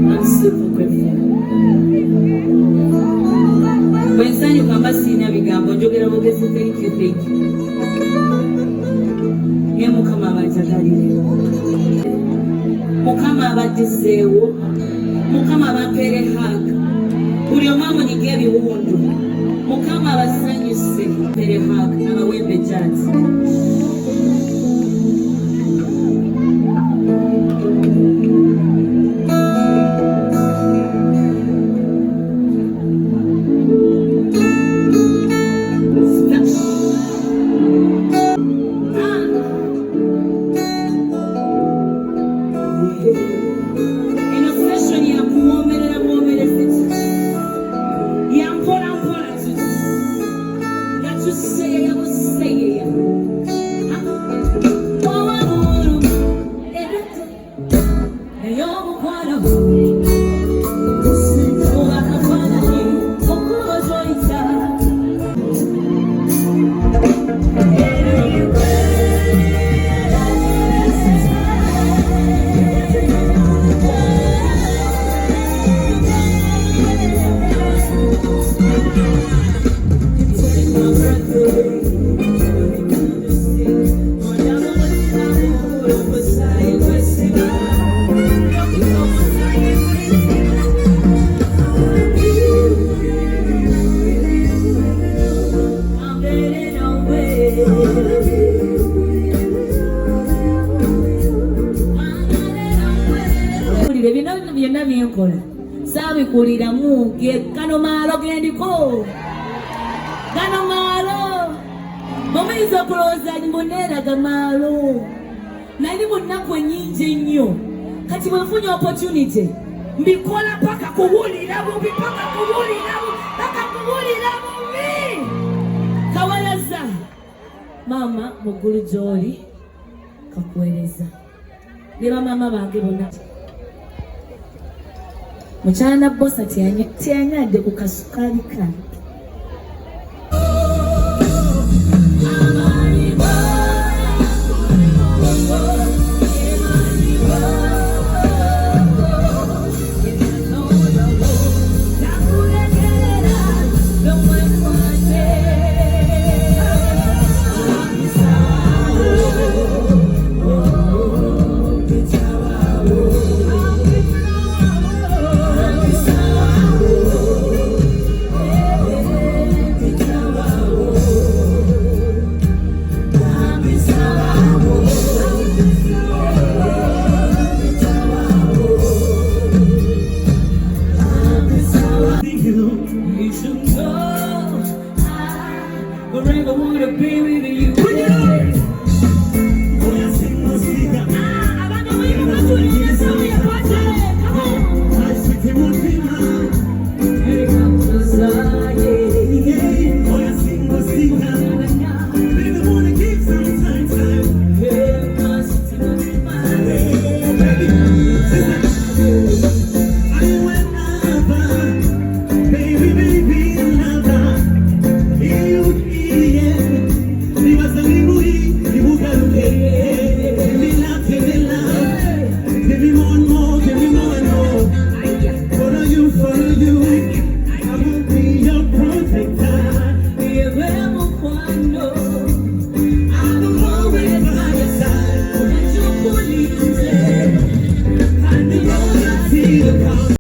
I'm super grateful. Bwensani kwamba sina bigambo njogera bogezi thank you. Ye mukama abajagalire. Mukama abateseewo. Mukama abapere haka. Buli omu amunyiga ebiwundu. Mukama abasanyuse pere haka abawembe jati. Sabe kulira muge kano malo gendiko kano malo momizo kuloza mbonera gamalo nali munaku nyingi nnyo kati bwefunye opportunity mbikola paka kuwulira bubi paka kuwulira bubi kawalaza mama mugulu joli kakueleza leba mama bange bonna mukyala bosa tiyanyadde ku kasukali kano